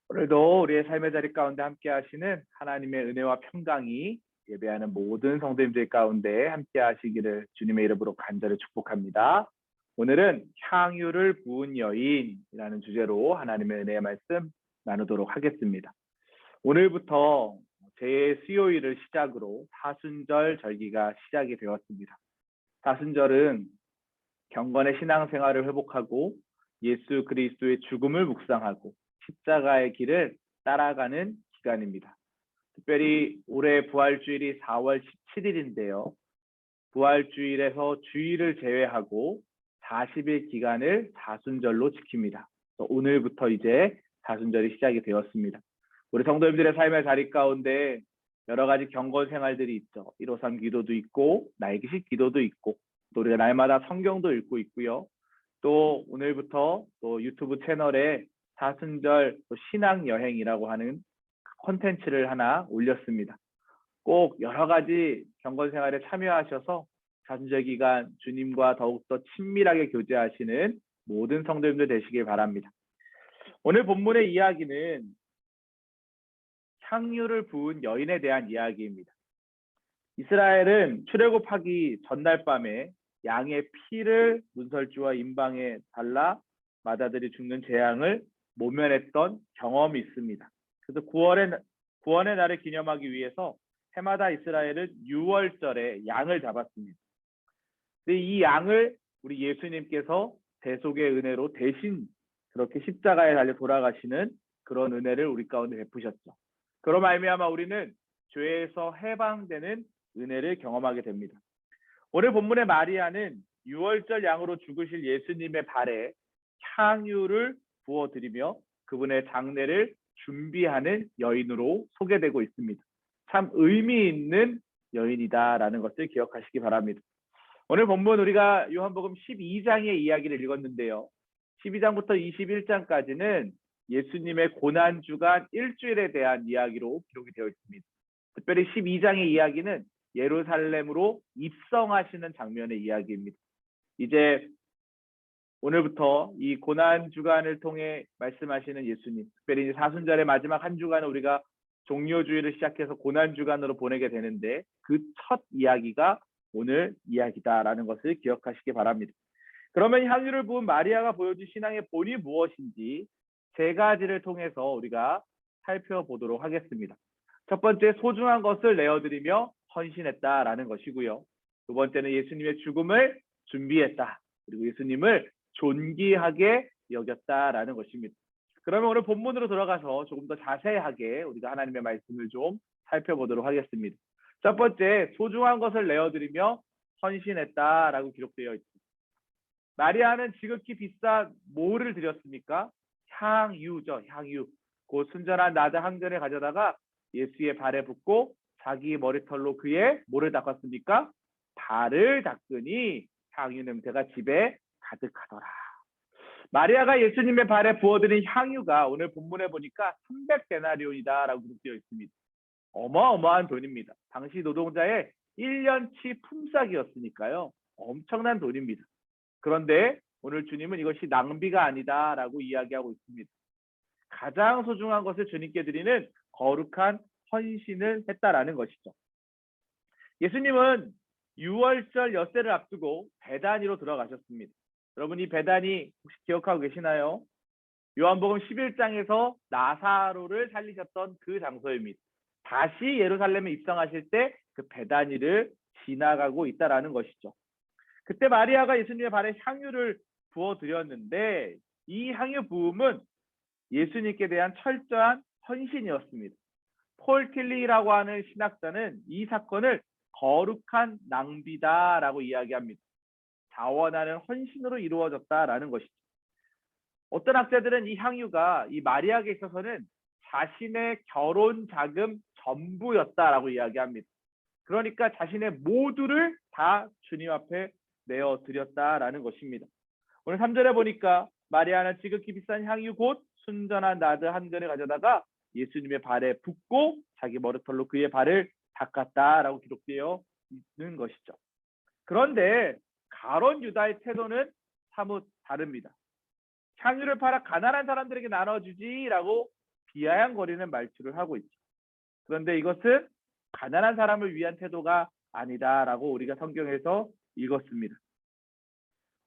오늘도 우리의 삶의 자리 가운데 함께 하시는 하나님의 은혜와 평강이 예배하는 모든 성도님들 가운데 함께 하시기를 주님의 이름으로 간절히 축복합니다. 오늘은 향유를 부은 여인이라는 주제로 하나님의 은혜의 말씀 나누도록 하겠습니다. 오늘부터 제 수요일을 시작으로 사순절 절기가 시작이 되었습니다. 사순절은 경건의 신앙생활을 회복하고 예수 그리스도의 죽음을 묵상하고 십자가의 길을 따라가는 기간입니다. 특별히 올해 부활주일이 4월 17일인데요. 부활주일에서 주일을 제외하고 40일 기간을 사순절로 지킵니다. 오늘부터 이제 사순절이 시작이 되었습니다. 우리 성도님들의 삶의 자리 가운데 여러 가지 경건 생활들이 있죠. 153 기도도 있고 날개식 기도도 있고 또 우리가 날마다 성경도 읽고 있고요. 또 오늘부터 또 유튜브 채널에 사순절 신앙 여행이라고 하는 콘텐츠를 하나 올렸습니다. 꼭 여러 가지 경건 생활에 참여하셔서 사순절 기간 주님과 더욱더 친밀하게 교제하시는 모든 성도님들 되시길 바랍니다. 오늘 본문의 이야기는 향유를 부은 여인에 대한 이야기입니다. 이스라엘은 출애굽하기 전날 밤에 양의 피를 문설주와 임방에 발라 마다들이 죽는 재앙을 모면했던 경험이 있습니다. 그래서 구원의 날을 기념하기 위해서 해마다 이스라엘은 6월절에 양을 잡았습니다. 근데 이 양을 우리 예수님께서 대속의 은혜로 대신 그렇게 십자가에 달려 돌아가시는 그런 은혜를 우리 가운데 베푸셨죠. 그로 말미암아 우리는 죄에서 해방되는 은혜를 경험하게 됩니다. 오늘 본문의 마리아는 6월절 양으로 죽으실 예수님의 발에 향유를 부어드리며 그분의 장례를 준비하는 여인으로 소개되고 있습니다. 참 의미 있는 여인이다라는 것을 기억하시기 바랍니다. 오늘 본문 우리가 요한복음 12장의 이야기를 읽었는데요. 12장부터 21장까지는 예수님의 고난주간 일주일에 대한 이야기로 기록이 되어 있습니다. 특별히 12장의 이야기는 예루살렘으로 입성하시는 장면의 이야기입니다. 이제 오늘부터 이 고난주간을 통해 말씀하시는 예수님, 특별히 사순절의 마지막 한 주간을 우리가 종료주일을 시작해서 고난주간으로 보내게 되는데 그 첫 이야기가 오늘 이야기다라는 것을 기억하시기 바랍니다. 그러면 향유를 부은 마리아가 보여준 신앙의 본이 무엇인지 세 가지를 통해서 우리가 살펴보도록 하겠습니다. 첫 번째, 소중한 것을 내어드리며 헌신했다라는 것이고요. 두 번째는 예수님의 죽음을 준비했다. 그리고 예수님을 존귀하게 여겼다라는 것입니다. 그러면 오늘 본문으로 들어가서 조금 더 자세하게 우리가 하나님의 말씀을 좀 살펴보도록 하겠습니다. 첫 번째, 소중한 것을 내어드리며 헌신했다라고 기록되어 있습니다. 마리아는 지극히 비싼 뭐를 드렸습니까? 향유죠, 향유. 그 순전한 나드 한 근을 가져다가 예수의 발에 붓고 자기 머리털로 그의 뭐를 닦았습니까? 발을 닦으니 향유 냄새가 집에 가득하더라. 마리아가 예수님의 발에 부어드린 향유가 오늘 본문에 보니까 300데나리온이다라고 기록되어 있습니다. 어마어마한 돈입니다. 당시 노동자의 1년치 품삯이었으니까요. 엄청난 돈입니다. 그런데 오늘 주님은 이것이 낭비가 아니다라고 이야기하고 있습니다. 가장 소중한 것을 주님께 드리는 거룩한 헌신을 했다라는 것이죠. 예수님은 6월절 엿새를 앞두고 베다니로 들어가셨습니다. 여러분 이 베다니 혹시 기억하고 계시나요? 요한복음 11장에서 나사로를 살리셨던 그 장소입니다. 다시 예루살렘에 입성하실 때 그 베다니를 지나가고 있다라는 것이죠. 그때 마리아가 예수님의 발에 향유를 부어드렸는데 이 향유 부음은 예수님께 대한 철저한 헌신이었습니다. 폴 틸리라고 하는 신학자는 이 사건을 거룩한 낭비다라고 이야기합니다. 자원하는 헌신으로 이루어졌다라는 것이죠. 어떤 학자들은 이 향유가 이 마리아에게 있어서는 자신의 결혼 자금 전부였다라고 이야기합니다. 그러니까 자신의 모두를 다 주님 앞에 내어드렸다라는 것입니다. 오늘 3절에 보니까 마리아는 지극히 비싼 향유 곧 순전한 나드 한 근을 가져다가 예수님의 발에 붓고 자기 머리털로 그의 발을 닦았다라고 기록되어 있는 것이죠. 그런데 가론 유다의 태도는 사뭇 다릅니다. 향유를 팔아 가난한 사람들에게 나눠주지라고 비아냥거리는 말투를 하고 있죠. 그런데 이것은 가난한 사람을 위한 태도가 아니다라고 우리가 성경에서 읽었습니다.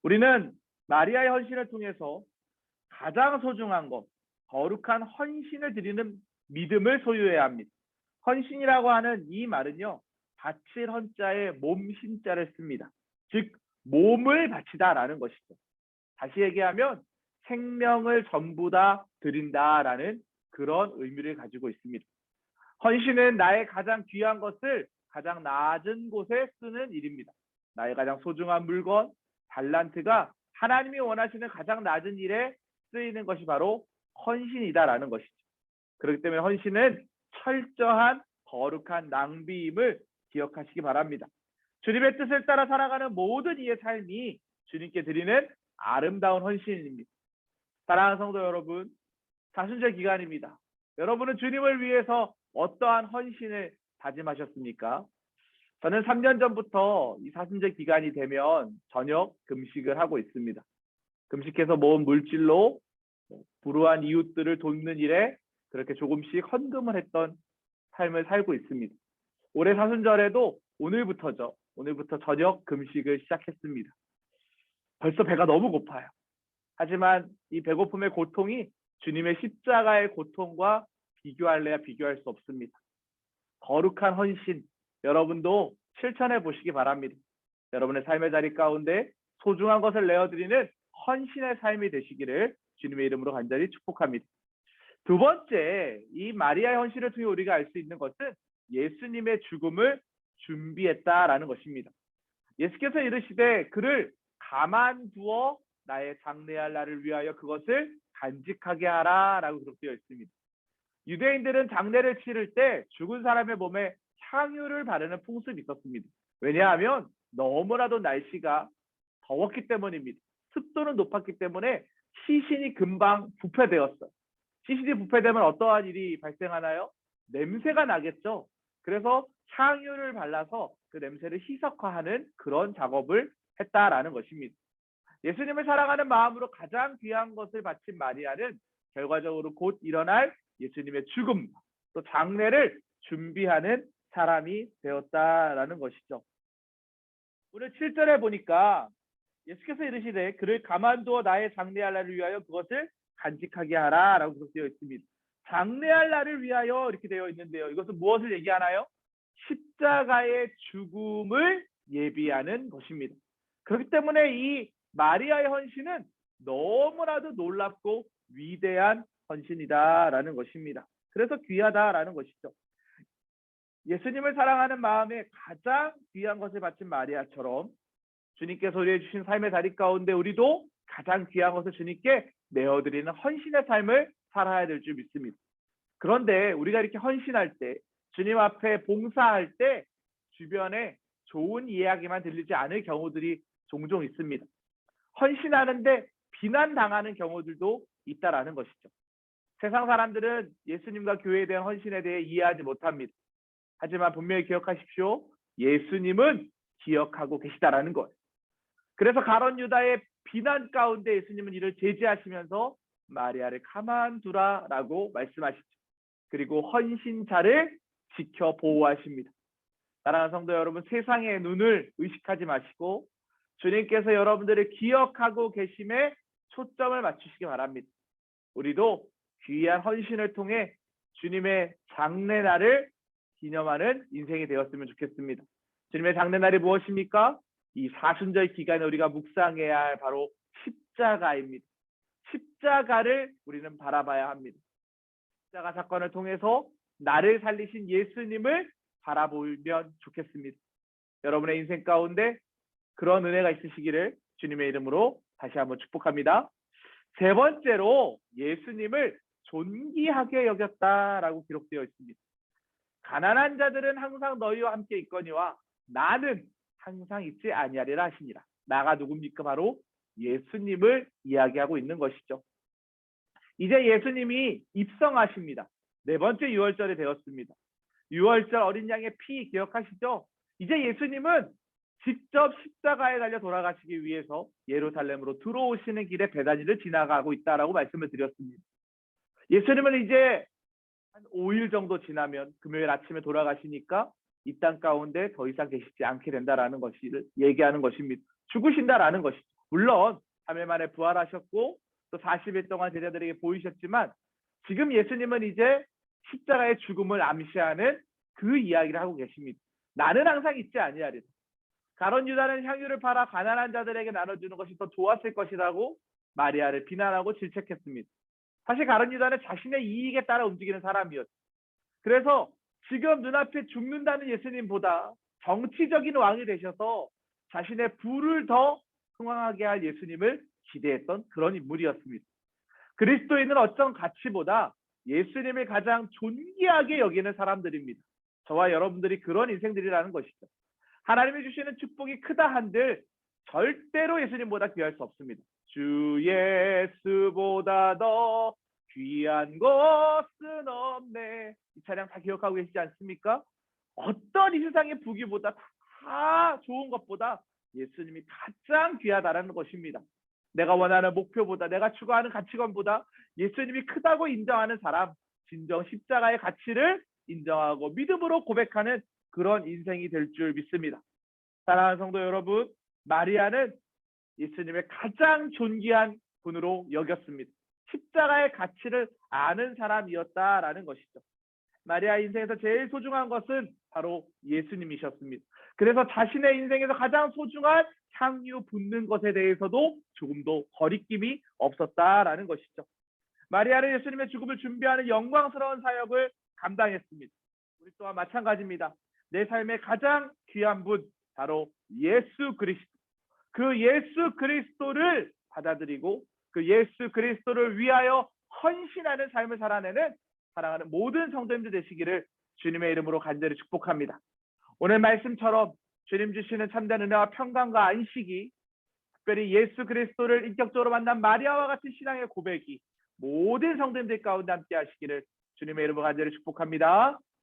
우리는 마리아의 헌신을 통해서 가장 소중한 것, 거룩한 헌신을 드리는 믿음을 소유해야 합니다. 헌신이라고 하는 이 말은요, 바칠 헌자에 몸 신자를 씁니다. 즉 몸을 바치다라는 것이죠. 다시 얘기하면 생명을 전부 다 드린다라는 그런 의미를 가지고 있습니다. 헌신은 나의 가장 귀한 것을 가장 낮은 곳에 쓰는 일입니다. 나의 가장 소중한 물건, 달란트가 하나님이 원하시는 가장 낮은 일에 쓰이는 것이 바로 헌신이다라는 것이죠. 그렇기 때문에 헌신은 철저한 거룩한 낭비임을 기억하시기 바랍니다. 주님의 뜻을 따라 살아가는 모든 이의 삶이 주님께 드리는 아름다운 헌신입니다. 사랑하는 성도 여러분, 사순절 기간입니다. 여러분은 주님을 위해서 어떠한 헌신을 다짐하셨습니까? 저는 3년 전부터 이 사순절 기간이 되면 저녁 금식을 하고 있습니다. 금식해서 모은 물질로 불우한 이웃들을 돕는 일에 그렇게 조금씩 헌금을 했던 삶을 살고 있습니다. 올해 사순절에도 오늘부터 저녁 금식을 시작했습니다. 벌써 배가 너무 고파요. 하지만 이 배고픔의 고통이 주님의 십자가의 고통과 비교할래야 비교할 수 없습니다. 거룩한 헌신, 여러분도 실천해 보시기 바랍니다. 여러분의 삶의 자리 가운데 소중한 것을 내어드리는 헌신의 삶이 되시기를 주님의 이름으로 간절히 축복합니다. 두 번째, 이 마리아의 헌신을 통해 우리가 알 수 있는 것은 예수님의 죽음을 준비했다라는 것입니다. 예수께서 이르시되 그를 가만두어 나의 장래할 날을 위하여 그것을 간직하게 하라 라고 기록되어 있습니다. 유대인들은 장례를 치를 때 죽은 사람의 몸에 향유를 바르는 풍습이 있었습니다. 왜냐하면 너무나도 날씨가 더웠기 때문입니다. 습도는 높았기 때문에 시신이 금방 부패되었어요. 시신이 부패되면 어떠한 일이 발생하나요? 냄새가 나겠죠. 그래서 향유를 발라서 그 냄새를 희석화하는 그런 작업을 했다라는 것입니다. 예수님을 사랑하는 마음으로 가장 귀한 것을 바친 마리아는 결과적으로 곧 일어날 예수님의 죽음, 또 장례를 준비하는 사람이 되었다라는 것이죠. 오늘 7절에 보니까 예수께서 이르시되 그를 가만두어 나의 장례할 날을 위하여 그것을 간직하게 하라 라고 기록되어 있습니다. 장례할 날을 위하여 이렇게 되어 있는데요. 이것은 무엇을 얘기하나요? 십자가의 죽음을 예비하는 것입니다. 그렇기 때문에 이 마리아의 헌신은 너무나도 놀랍고 위대한 헌신이다라는 것입니다. 그래서 귀하다라는 것이죠. 예수님을 사랑하는 마음에 가장 귀한 것을 바친 마리아처럼 주님께서 우리에게 주신 삶의 자리 가운데 우리도 가장 귀한 것을 주님께 내어드리는 헌신의 삶을 살아야 될 줄 믿습니다. 그런데 우리가 이렇게 헌신할 때, 주님 앞에 봉사할 때 주변에 좋은 이야기만 들리지 않을 경우들이 종종 있습니다. 헌신하는데 비난당하는 경우들도 있다라는 것이죠. 세상 사람들은 예수님과 교회에 대한 헌신에 대해 이해하지 못합니다. 하지만 분명히 기억하십시오. 예수님은 기억하고 계시다라는 것. 그래서 가룟 유다의 비난 가운데 예수님은 이를 제지하시면서 마리아를 가만두라라고 말씀하시죠. 그리고 헌신자를 지켜 보호하십니다. 사랑하는 성도 여러분, 세상의 눈을 의식하지 마시고 주님께서 여러분들을 기억하고 계심에 초점을 맞추시기 바랍니다. 우리도 귀한 헌신을 통해 주님의 장례날을 기념하는 인생이 되었으면 좋겠습니다. 주님의 장례날이 무엇입니까? 이 사순절 기간에 우리가 묵상해야 할 바로 십자가입니다. 십자가를 우리는 바라봐야 합니다. 십자가 사건을 통해서 나를 살리신 예수님을 바라보면 좋겠습니다. 여러분의 인생 가운데 그런 은혜가 있으시기를 주님의 이름으로 다시 한번 축복합니다. 세 번째로 예수님을 존귀하게 여겼다라고 기록되어 있습니다. 가난한 자들은 항상 너희와 함께 있거니와 나는 항상 있지 아니하리라 하시니라. 나가 누굽니까? 바로 예수님을 이야기하고 있는 것이죠. 이제 예수님이 입성하십니다. 네 번째 유월절이 되었습니다. 유월절 어린 양의 피 기억하시죠? 이제 예수님은 직접 십자가에 달려 돌아가시기 위해서 예루살렘으로 들어오시는 길에 베다니를 지나가고 있다라고 말씀을 드렸습니다. 예수님은 이제 한 5일 정도 지나면 금요일 아침에 돌아가시니까 이 땅 가운데 더 이상 계시지 않게 된다라는 것을 얘기하는 것입니다. 죽으신다라는 것이죠. 물론 3일 만에 부활하셨고 또 40일 동안 제자들에게 보이셨지만 지금 예수님은 이제 십자가의 죽음을 암시하는 그 이야기를 하고 계십니다. 나는 항상 있지 아니하리라. 가룟 유다는 향유를 팔아 가난한 자들에게 나눠주는 것이 더 좋았을 것이라고 마리아를 비난하고 질책했습니다. 사실 가룟 유다는 자신의 이익에 따라 움직이는 사람이었죠. 그래서 지금 눈앞에 죽는다는 예수님보다 정치적인 왕이 되셔서 자신의 부를 더 흥왕하게 할 예수님을 기대했던 그런 인물이었습니다. 그리스도인은 어떤 가치보다 예수님을 가장 존귀하게 여기는 사람들입니다. 저와 여러분들이 그런 인생들이라는 것이죠. 하나님이 주시는 축복이 크다 한들 절대로 예수님보다 귀할 수 없습니다. 주 예수보다 더 귀한 것은 없네. 이 찬양 다 기억하고 계시지 않습니까? 어떤 이 세상의 부귀보다 다 좋은 것보다 예수님이 가장 귀하다라는 것입니다. 내가 원하는 목표보다 내가 추구하는 가치관보다 예수님이 크다고 인정하는 사람, 진정 십자가의 가치를 인정하고 믿음으로 고백하는 그런 인생이 될 줄 믿습니다. 사랑하는 성도 여러분, 마리아는 예수님의 가장 존귀한 분으로 여겼습니다. 십자가의 가치를 아는 사람이었다라는 것이죠. 마리아 인생에서 제일 소중한 것은 바로 예수님이셨습니다. 그래서 자신의 인생에서 가장 소중한 향유 붓는 것에 대해서도 조금도 거리낌이 없었다라는 것이죠. 마리아는 예수님의 죽음을 준비하는 영광스러운 사역을 감당했습니다. 우리 또한 마찬가지입니다. 내 삶의 가장 귀한 분, 바로 예수 그리스도. 그 예수 그리스도를 받아들이고 그 예수 그리스도를 위하여 헌신하는 삶을 살아내는 사랑하는 모든 성도님들 되시기를 주님의 이름으로 간절히 축복합니다. 오늘 말씀처럼 주님 주시는 참된 은혜와 평강과 안식이, 특별히 예수 그리스도를 인격적으로 만난 마리아와 같은 신앙의 고백이 모든 성도님들 가운데 함께 하시기를 주님의 이름으로 간절히 축복합니다.